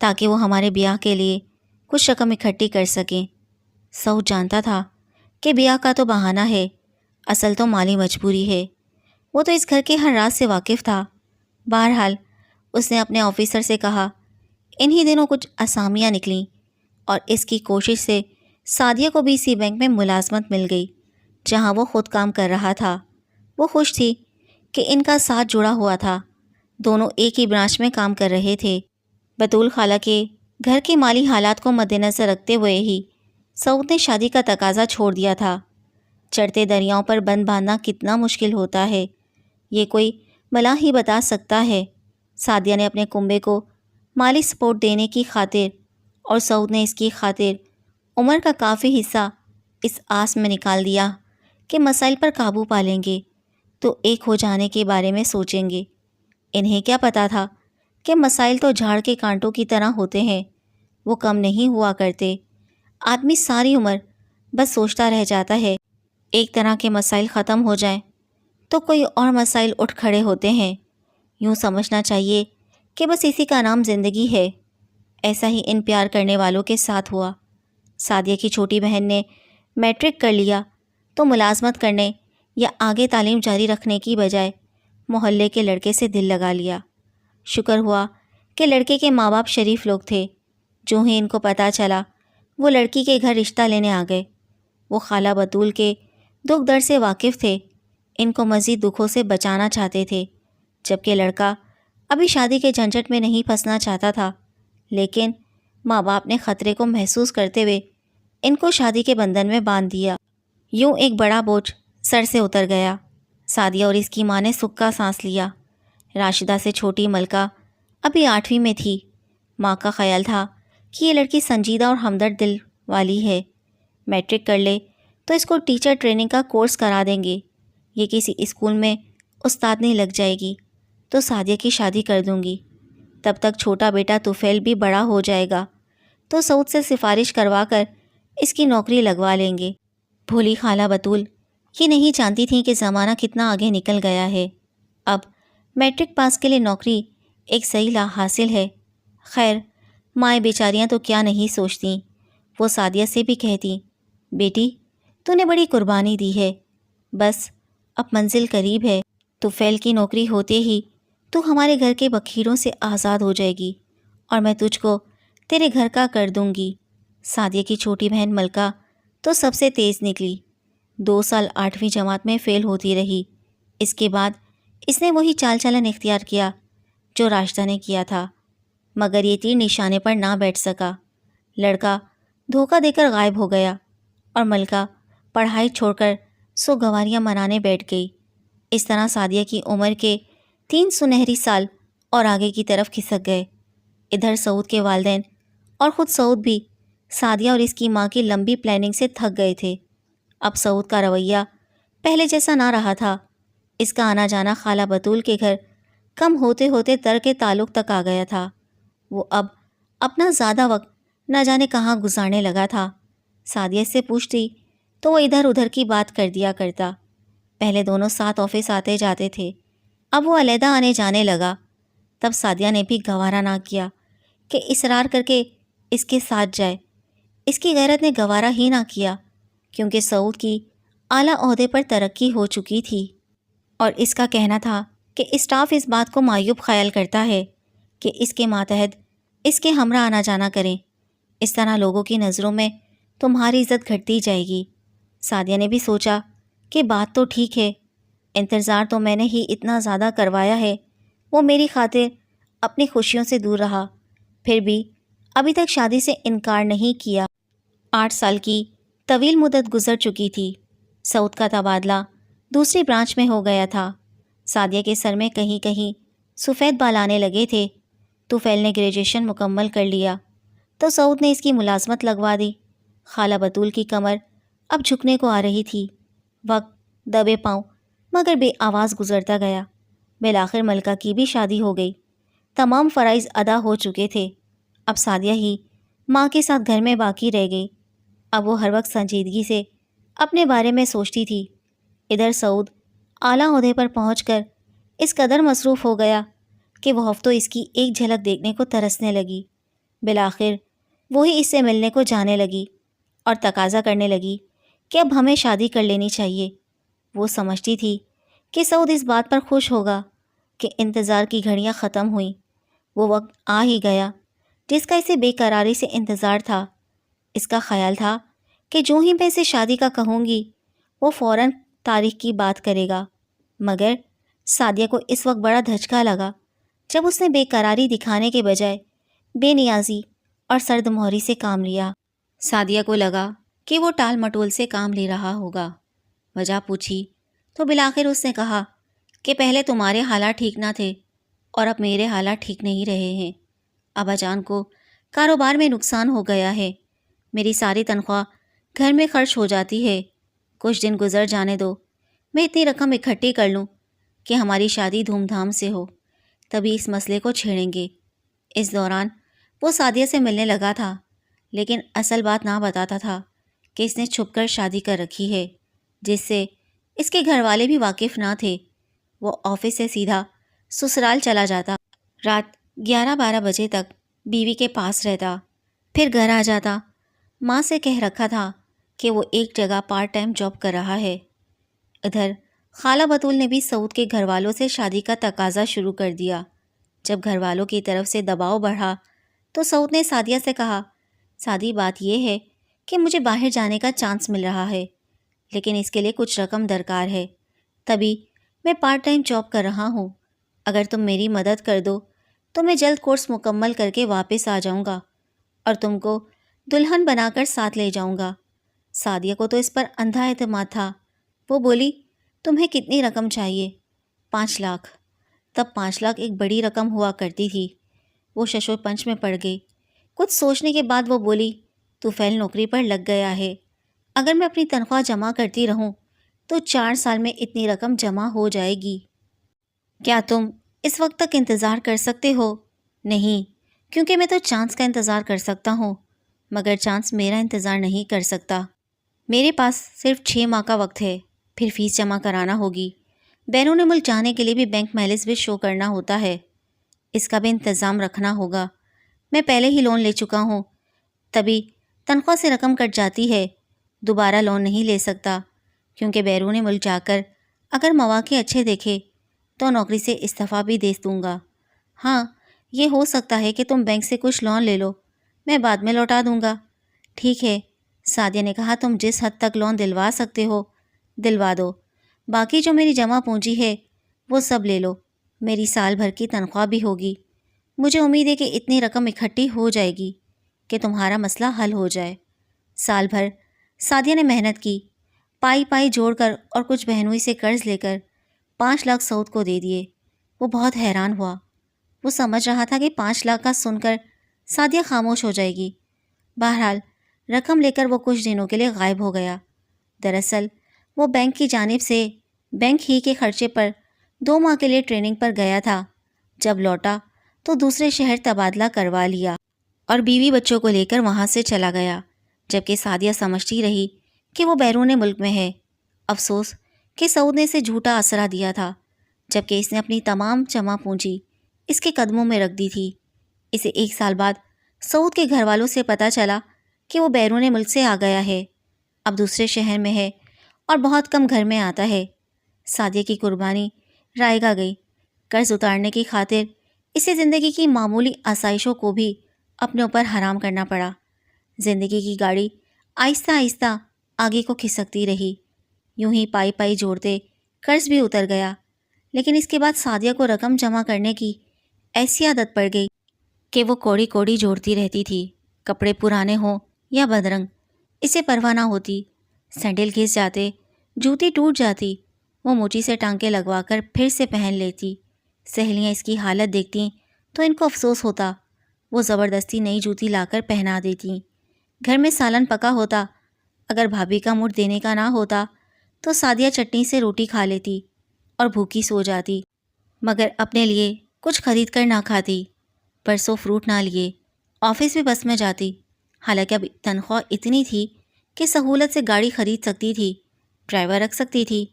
تاکہ وہ ہمارے بیاہ کے لیے کچھ رقم اکٹھی کر سکیں۔ سعود جانتا تھا کہ بیاہ کا تو بہانہ ہے، اصل تو مالی مجبوری ہے۔ وہ تو اس گھر کے ہر راز سے واقف تھا۔ بہرحال اس نے اپنے آفیسر سے کہا، انہی دنوں کچھ اسامیاں نکلیں اور اس کی کوشش سے سعدیہ کو بھی اسی بینک میں ملازمت مل گئی جہاں وہ خود کام کر رہا تھا۔ وہ خوش تھی کہ ان کا ساتھ جڑا ہوا تھا، دونوں ایک ہی برانچ میں کام کر رہے تھے۔ بطول خالہ کے گھر کے مالی حالات کو مد نظر رکھتے ہوئے ہی سعود نے شادی کا تقاضا چھوڑ دیا تھا۔ چڑھتے دریاؤں پر بند باندھنا کتنا مشکل ہوتا ہے، یہ کوئی ملاح ہی بتا سکتا ہے۔ سعدیہ نے اپنے کنبے کو مالی سپورٹ دینے کی خاطر اور سعود نے اس کی خاطر عمر کا کافی حصہ اس آس میں نکال دیا کہ مسائل پر قابو پا لیں گے تو ایک ہو جانے کے بارے میں سوچیں گے۔ انہیں کیا پتہ تھا کہ مسائل تو جھاڑ کے کانٹوں کی طرح ہوتے ہیں، وہ کم نہیں ہوا کرتے۔ آدمی ساری عمر بس سوچتا رہ جاتا ہے ایک طرح کے مسائل ختم ہو جائیں تو کوئی اور مسائل اٹھ کھڑے ہوتے ہیں۔ یوں سمجھنا چاہیے کہ بس اسی کا نام زندگی ہے۔ ایسا ہی ان پیار کرنے والوں کے ساتھ ہوا۔ سعدیہ کی چھوٹی بہن نے میٹرک کر لیا تو ملازمت کرنے یا آگے تعلیم جاری رکھنے کی بجائے محلے کے لڑکے سے دل لگا لیا۔ شکر ہوا کہ لڑکے کے ماں باپ شریف لوگ تھے۔ جو ہی ان کو پتہ چلا وہ لڑکی کے گھر رشتہ لینے آ گئے۔ وہ خالہ بطول کے دکھ درد سے واقف تھے، ان کو مزید دکھوں سے بچانا چاہتے تھے، جبکہ لڑکا ابھی شادی کے جھنجھٹ میں نہیں پھنسنا چاہتا تھا، لیکن ماں باپ نے خطرے کو محسوس کرتے ہوئے ان کو شادی کے بندھن میں باندھ دیا۔ یوں ایک بڑا بوجھ سر سے اتر گیا۔ سعدیہ اور اس کی ماں نے سکھ کا سانس لیا۔ راشدہ سے چھوٹی ملکہ ابھی 8ویں میں تھی۔ ماں کا خیال تھا کہ یہ لڑکی سنجیدہ اور ہمدرد دل والی ہے، میٹرک کر لے تو اس کو ٹیچر ٹریننگ کا کورس کرا دیں گے، یہ کسی اسکول میں استادنی لگ جائے گی تو سعدیہ کی شادی کر دوں گی۔ تب تک چھوٹا بیٹا طفیل بھی بڑا ہو جائے گا تو سعود سے سفارش کروا کر اس کی نوکری لگوا لیں گے۔ بھولی خالہ بطول یہ نہیں جانتی تھیں کہ زمانہ کتنا آگے نکل گیا ہے۔ اب میٹرک پاس کے لیے نوکری ایک صحیح حاصل ہے۔ خیر مائیں بیچاریاں تو کیا نہیں سوچتیں، وہ سعدیہ سے بھی کہتی، بیٹی تو نے بڑی قربانی دی ہے، بس اب منزل قریب ہے، طفیل کی نوکری ہوتے ہی تو ہمارے گھر کے بکھیروں سے آزاد ہو جائے گی اور میں تجھ کو تیرے گھر کا کر دوں گی۔ سعدیہ کی چھوٹی بہن ملکہ تو سب سے تیز نکلی، 2 سال 8ویں جماعت میں فیل ہوتی رہی۔ اس کے بعد اس نے وہی چال چلن اختیار کیا جو راشدہ نے کیا تھا، مگر یہ تیر نشانے پر نہ بیٹھ سکا۔ لڑکا دھوکہ دے کر غائب ہو گیا اور ملکہ پڑھائی چھوڑ کر سوگواریاں منانے بیٹھ گئی۔ اس طرح سعدیہ کی عمر کے 3 سنہری سال اور آگے کی طرف کھسک گئے۔ ادھر سعود کے والدین اور خود سعود بھی سعدیہ اور اس کی ماں کی لمبی پلاننگ سے تھک گئے تھے۔ اب سعود کا رویہ پہلے جیسا نہ رہا تھا۔ اس کا آنا جانا خالہ بطول کے گھر کم ہوتے ہوتے ترک تعلق تک آ گیا تھا۔ وہ اب اپنا زیادہ وقت نہ جانے کہاں گزارنے لگا تھا۔ سعدیہ سے پوچھتی تو وہ ادھر ادھر کی بات کر دیا کرتا۔ پہلے دونوں ساتھ آفس آتے جاتے تھے، اب وہ علیحدہ آنے جانے لگا۔ تب سعدیہ نے بھی گوارا نہ کیا کہ اصرار کر کے اس کے ساتھ جائے۔ اس کی غیرت نے گوارا ہی نہ کیا کیونکہ سعود کی اعلیٰ عہدے پر ترقی ہو چکی تھی اور اس کا کہنا تھا کہ اسٹاف اس بات کو معیوب خیال کرتا ہے کہ اس کے ماتحت اس کے ہمراہ آنا جانا کریں، اس طرح لوگوں کی نظروں میں تمہاری عزت گھٹتی جائے گی۔ سعدیہ نے بھی سوچا کہ بات تو ٹھیک ہے، انتظار تو میں نے ہی اتنا زیادہ کروایا ہے، وہ میری خاطر اپنی خوشیوں سے دور رہا، پھر بھی ابھی تک شادی سے انکار نہیں کیا۔ 8 سال کی طویل مدت گزر چکی تھی۔ سعود کا تبادلہ دوسری برانچ میں ہو گیا تھا۔ سعدیہ کے سر میں کہیں کہیں سفید بال آنے لگے تھے۔ طفیل نے گریجویشن مکمل کر لیا تو سعود نے اس کی ملازمت لگوا دی۔ خالہ بطول کی کمر اب جھکنے کو آ رہی تھی۔ وقت دبے پاؤں مگر بے آواز گزرتا گیا۔ بالآخر ملکہ کی بھی شادی ہو گئی، تمام فرائض ادا ہو چکے تھے۔ اب سعدیہ ہی ماں کے ساتھ گھر میں باقی رہ گئی۔ اب وہ ہر وقت سنجیدگی سے اپنے بارے میں سوچتی تھی۔ ادھر سعود اعلیٰ عہدے پر پہنچ کر اس قدر مصروف ہو گیا کہ وہ ہفتوں اس کی ایک جھلک دیکھنے کو ترسنے لگی۔ بالآخر وہی اس سے ملنے کو جانے لگی اور تقاضا کرنے لگی کہ اب ہمیں شادی کر لینی چاہیے۔ وہ سمجھتی تھی کہ سعود اس بات پر خوش ہوگا کہ انتظار کی گھڑیاں ختم ہوئیں۔ وہ وقت آ ہی گیا جس کا اسے بے قراری سے انتظار تھا۔ اس کا خیال تھا کہ جو ہی میں اسے شادی کا کہوں گی وہ فوراً تاریخ کی بات کرے گا، مگر سعدیہ کو اس وقت بڑا دھچکا لگا جب اس نے بے قراری دکھانے کے بجائے بے نیازی اور سرد مہری سے کام لیا۔ سعدیہ کو لگا کہ وہ ٹال مٹول سے کام لے رہا ہوگا۔ وجہ پوچھی تو بالآخر اس نے کہا کہ پہلے تمہارے حالات ٹھیک نہ تھے اور اب میرے حالات ٹھیک نہیں رہے ہیں۔ ابا جان کو کاروبار میں نقصان ہو گیا ہے، میری ساری تنخواہ گھر میں خرچ ہو جاتی ہے۔ کچھ دن گزر جانے دو، میں اتنی رقم اکٹھی کر لوں کہ ہماری شادی دھوم دھام سے ہو، تبھی اس مسئلے کو چھیڑیں گے۔ اس دوران وہ سعدیہ سے ملنے لگا تھا، لیکن اصل بات نہ بتاتا تھا کہ اس نے چھپ کر شادی کر رکھی ہے، جس سے اس کے گھر والے بھی واقف نہ تھے۔ وہ آفس سے سیدھا سسرال چلا جاتا، رات 11-12 بجے تک بیوی کے پاس رہتا، پھر گھر آ جاتا۔ ماں سے کہہ رکھا تھا کہ وہ ایک جگہ پارٹ ٹائم جاب کر رہا ہے۔ ادھر خالہ بطول نے بھی سعود کے گھر والوں سے شادی کا تقاضا شروع کر دیا۔ جب گھر والوں کی طرف سے دباؤ بڑھا تو سعود نے سعدیہ سے کہا، سادی بات یہ ہے کہ مجھے باہر جانے کا چانس مل رہا ہے، لیکن اس کے لیے کچھ رقم درکار ہے، تبھی میں پارٹ ٹائم جاب کر رہا ہوں۔ اگر تم میری مدد کر دو تو میں جلد کورس مکمل کر کے واپس آ جاؤں گا اور تم کو دلہن بنا کر ساتھ لے جاؤں گا۔ سعدیہ کو تو اس پر اندھا اعتماد تھا۔ وہ بولی، تمہیں کتنی رقم چاہیے؟ 5 لاکھ۔ تب 5 لاکھ ایک بڑی رقم ہوا کرتی تھی۔ وہ شش و پنج میں پڑ گئی۔ کچھ سوچنے کے بعد وہ بولی، تو فیل نوکری پر لگ گیا ہے، اگر میں اپنی تنخواہ جمع کرتی رہوں تو 4 سال میں اتنی رقم جمع ہو جائے گی۔ کیا تم اس وقت تک انتظار کر سکتے ہو؟ نہیں، کیونکہ میں تو چانس کا انتظار کر سکتا ہوں، مگر چانس میرا انتظار نہیں کر سکتا۔ میرے پاس صرف 6 ماہ کا وقت ہے، پھر فیس جمع کرانا ہوگی۔ بیرون ملک جانے کے لیے بھی بینک بیلنس بھی شو کرنا ہوتا ہے، اس کا بھی انتظام رکھنا ہوگا۔ میں پہلے ہی لون لے چکا ہوں، تبھی تنخواہ سے رقم کٹ جاتی ہے، دوبارہ لون نہیں لے سکتا، کیونکہ بیرون ملک جا کر اگر مواقع اچھے دیکھے تو نوکری سے استعفیٰ بھی دے دوں گا۔ ہاں، یہ ہو سکتا ہے کہ تم بینک سے کچھ لون لے لو، میں بعد میں لوٹا دوں گا۔ ٹھیک ہے، سعدیہ نے کہا، تم جس حد تک لون دلوا سکتے ہو دلوا دو، باقی جو میری جمع پونجی ہے وہ سب لے لو، میری سال بھر کی تنخواہ بھی ہوگی۔ مجھے امید ہے کہ اتنی رقم اکٹھی ہو جائے گی کہ تمہارا مسئلہ حل ہو جائے۔ سال بھر سعدیہ نے محنت کی، پائی جوڑ کر اور کچھ بہنوئی سے قرض لے کر 5 لاکھ سعود کو دے دیے۔ وہ بہت حیران ہوا، وہ سمجھ رہا تھا کہ 5 لاکھ کا سن کر سعدیہ خاموش ہو جائے گی۔ بہرحال رقم لے کر وہ کچھ دنوں کے لیے غائب ہو گیا۔ دراصل وہ بینک کی جانب سے بینک ہی کے خرچے پر 2 ماہ کے لیے ٹریننگ پر گیا تھا۔ جب لوٹا تو دوسرے شہر تبادلہ کروا لیا اور بیوی بچوں کو لے کر وہاں سے چلا گیا، جبکہ سعدیہ سمجھتی رہی کہ وہ بیرون ملک میں ہے۔ افسوس کہ سعود نے اسے جھوٹا آسرا دیا تھا، جبکہ اس نے اپنی تمام جمع پونجی اس کے قدموں میں رکھ دی تھی۔ اسے 1 سال بعد سعود کے گھر والوں سے پتہ چلا کہ وہ بیرون ملک سے آ گیا ہے، اب دوسرے شہر میں ہے اور بہت کم گھر میں آتا ہے۔ سعدیہ کی قربانی رائگاں گئی۔ قرض اتارنے کی خاطر اسے زندگی کی معمولی آسائشوں کو بھی اپنے اوپر حرام کرنا پڑا۔ زندگی کی گاڑی آہستہ آہستہ آگے کو کھسکتی رہی، یوں ہی پائی جوڑتے قرض بھی اتر گیا۔ لیکن اس کے بعد سعدیہ کو رقم جمع کرنے کی ایسی عادت پڑ گئی کہ وہ کوڑی کوڑی جوڑتی رہتی تھی، کپڑے پرانے ہوں یا بدرنگ اسے پرواہ نہ ہوتی۔ سینڈل گھس جاتے، جوتی ٹوٹ جاتی، وہ موچی سے ٹانکے لگوا کر پھر سے پہن لیتی۔ سہیلیاں اس کی حالت دیکھتیں تو ان کو افسوس ہوتا، وہ زبردستی نئی جوتی لا کر پہنا دیتی۔ گھر میں سالن پکا ہوتا، اگر بھابھی کا موڈ دینے کا نہ ہوتا تو سعدیہ چٹنی سے روٹی کھا لیتی اور بھوکی سو جاتی، مگر اپنے لیے کچھ خرید کر نہ کھاتی۔ پرسوں فروٹ نہ لیے، آفس بھی بس میں جاتی، حالانکہ اب تنخواہ اتنی تھی کہ سہولت سے گاڑی خرید سکتی تھی، ڈرائیور رکھ سکتی تھی۔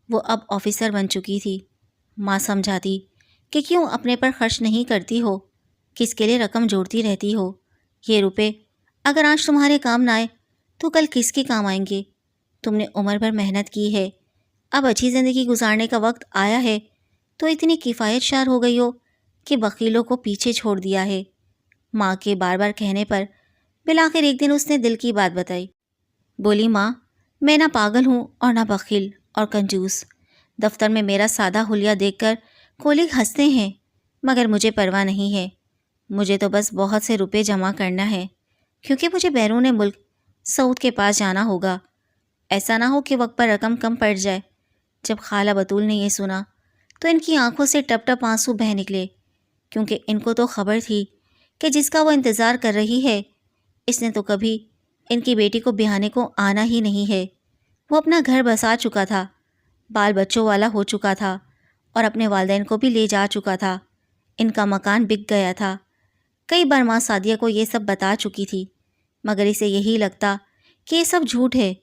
وہ اب آفیسر بن چکی تھی۔ ماں سمجھاتی کہ کیوں اپنے پر خرچ نہیں کرتی ہو، کس کے لیے رقم جوڑتی رہتی ہو، یہ روپے اگر آج تمہارے کام نہ آئے تو کل کس کے کام آئیں گے؟ تم نے عمر بھر محنت کی ہے، اب اچھی زندگی گزارنے کا وقت آیا ہے تو اتنی کفایت شار ہو گئی ہو کہ بخیلوں کو پیچھے چھوڑ دیا ہے۔ ماں کے بار بار کہنے پر بالآخر ایک دن اس نے دل کی بات بتائی۔ بولی، ماں، میں نہ پاگل ہوں اور نہ بخیل اور کنجوس۔ دفتر میں میرا سادہ حلیہ دیکھ کر کولگ ہنستے ہیں، مگر مجھے پرواہ نہیں ہے۔ مجھے تو بس بہت سے روپے جمع کرنا ہے، کیونکہ مجھے بیرون ملک سعود کے پاس جانا ہوگا۔ ایسا نہ ہو کہ وقت پر رقم کم پڑ جائے۔ جب خالہ بطول نے یہ سنا تو ان کی آنکھوں سے ٹپ ٹپ آنسو بہہ نکلے، کیونکہ ان کو تو خبر تھی کہ جس کا وہ انتظار کر رہی ہے اس نے تو کبھی ان کی بیٹی کو بیاہنے کو آنا ہی نہیں ہے۔ وہ اپنا گھر بسا چکا تھا، بال بچوں والا ہو چکا تھا اور اپنے والدین کو بھی لے جا چکا تھا۔ ان کا مکان بک گیا تھا۔ کئی بار ماں سعدیہ کو یہ سب بتا چکی تھی، مگر اسے یہی لگتا کہ یہ سب جھوٹ ہے۔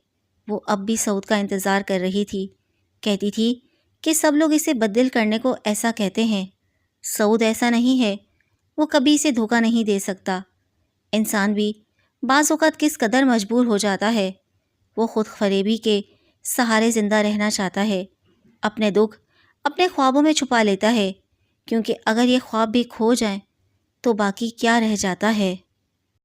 وہ اب بھی سعود کا انتظار کر رہی تھی۔ کہتی تھی کہ سب لوگ اسے بدل کرنے کو ایسا کہتے ہیں، سعود ایسا نہیں ہے، وہ کبھی اسے دھوکہ نہیں دے سکتا۔ انسان بھی بعض اوقات کس قدر مجبور ہو جاتا ہے، وہ خود فریبی کے سہارے زندہ رہنا چاہتا ہے، اپنے دکھ اپنے خوابوں میں چھپا لیتا ہے، کیونکہ اگر یہ خواب بھی کھو جائیں تو باقی کیا رہ جاتا ہے۔